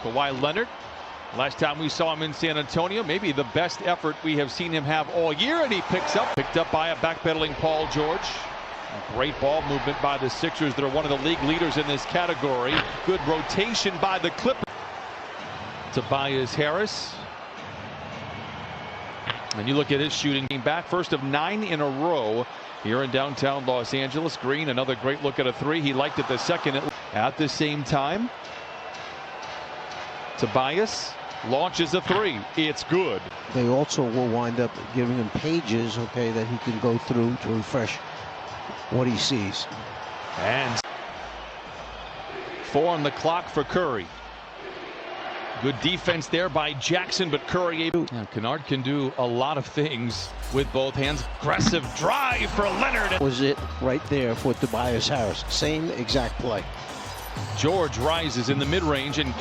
Kawhi Leonard. Last time we saw him in San Antonio, maybe the best effort we have seen him have all year, and he picked up by a backpedaling Paul George. A great ball movement by the Sixers. They're one of the league leaders in this category. Good rotation by the Clippers. Tobias Harris. And you look at his shooting game back, first of 9 in a row here in downtown Los Angeles. Green, another great look at a three. He liked it the second. At the same time, Tobias launches a three. It's good. They also will wind up giving him pages, okay, that he can go through to refresh what he sees. And 4 on the clock for Curry. Good defense there by Jackson, but Curry able. Yeah, Kennard can do a lot of things with both hands. Aggressive drive for Leonard. Was it right there for Tobias Harris? Same exact play. George rises in the mid-range and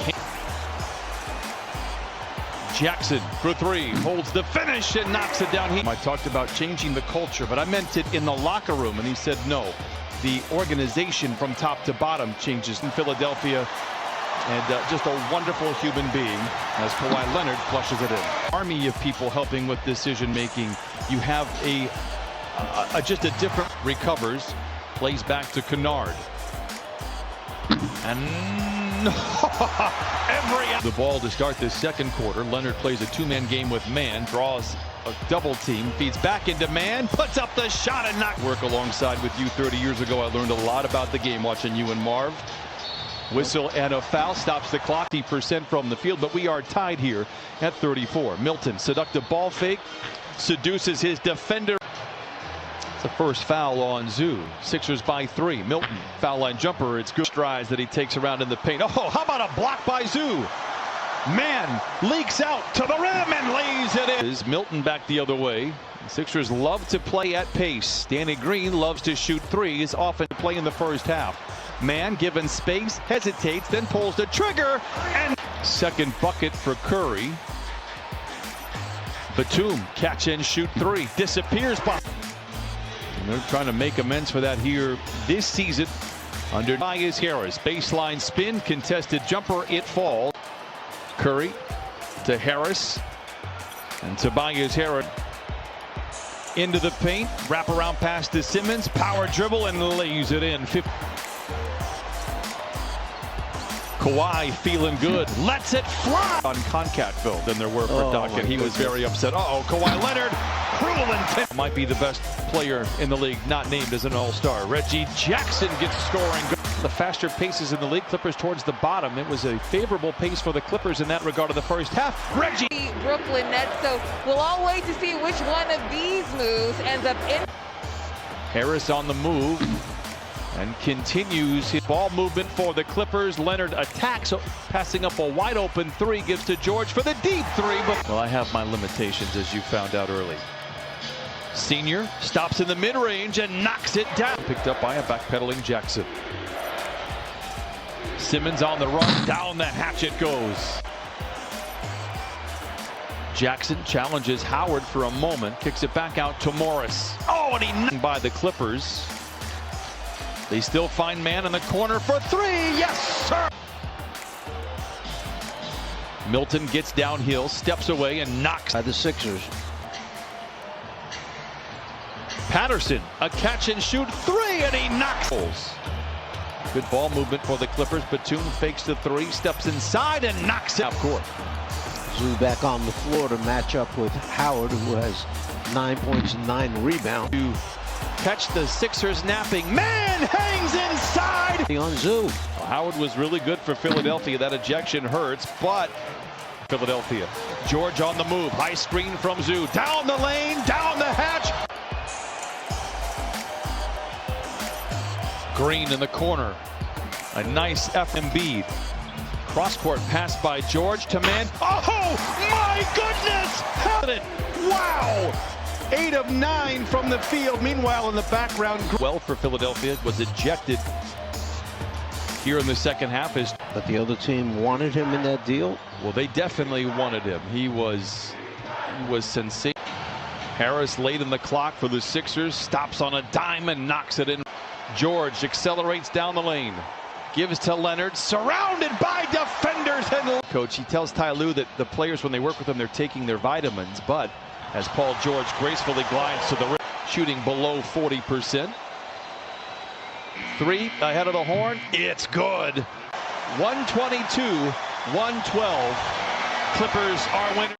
Jackson for three, holds the finish and knocks it down. I talked about changing the culture, but I meant it in the locker room, and he said no. The organization from top to bottom changes in Philadelphia, and just a wonderful human being as Kawhi Leonard flushes it in. Army of people helping with decision making. You have just a different recovers, plays back to Kennard. And the ball to start this second quarter. Leonard plays a two-man game with man, draws a double team, feeds back into man, puts up the shot and not work alongside with you 30 years ago. I learned a lot about the game watching you and Marv. Whistle and a foul stops the clock. 50% from the field, but we are tied here at 34. Milton, seductive ball fake, seduces his defender. The first foul on Zoo. Sixers by 3. Milton, foul line jumper. It's good strides that he takes around in the paint. Oh, how about a block by Zoo? Man leaks out to the rim and lays it in. Is Milton back the other way. The Sixers love to play at pace. Danny Green loves to shoot threes, often play in the first half. Man given space, hesitates, then pulls the trigger, and second bucket for Curry. Batum, catch and shoot three, disappears by. And they're trying to make amends for that here this season under Tobias Harris. Baseline spin, contested jumper, it falls. Curry to Harris, and Tobias Harris into the paint, wraparound pass to Simmons, power dribble and lays it in. Kawhi feeling good, lets it fly on Concatfil than there were for Doc, and he was very upset. Kawhi Leonard, cruel intent. Might be the best player in the league, not named as an all-star. Reggie Jackson gets scoring. The faster paces in the league, Clippers towards the bottom. It was a favorable pace for the Clippers in that regard of the first half. Reggie. Brooklyn Nets, so we'll all wait to see which one of these moves ends up in. Harris on the move and continues his ball movement for the Clippers. Leonard attacks, passing up a wide open three, gives to George for the deep three. But well, I have my limitations, as you found out early. Senior stops in the mid-range and knocks it down. Picked up by a backpedaling Jackson. Simmons on the run, down the hatch it goes. Jackson challenges Howard for a moment, kicks it back out to Morris. And he knocked by the Clippers. They still find man in the corner for three. Yes, sir. Milton gets downhill, steps away, and knocks by the Sixers. Patterson, a catch and shoot three, and he knocks. Good ball movement for the Clippers. Batum fakes the three, steps inside, and knocks it out court. Zoo back on the floor to match up with Howard, who has 9 points and 9 rebounds. To catch the Sixers napping. Man hangs inside. On Zoo. Howard was really good for Philadelphia. That ejection hurts, but Philadelphia. George on the move. High screen from Zoo. Down the lane, down the hatch. Green in the corner. A nice Embiid. Cross-court pass by George to man. Oh, my goodness! Wow! 8 of 9 from the field. Meanwhile, in the background, well for Philadelphia, was ejected here in the second half. But the other team wanted him in that deal? Well, they definitely wanted him. He was sensational. Harris late in the clock for the Sixers. Stops on a dime and knocks it in. George accelerates down the lane. Gives to Leonard, surrounded by defenders. And coach, he tells Ty Lue that the players, when they work with him, they're taking their vitamins. But as Paul George gracefully glides to the rim, shooting below 40%. 3 ahead of the horn. It's good. 122-112. Clippers are winners.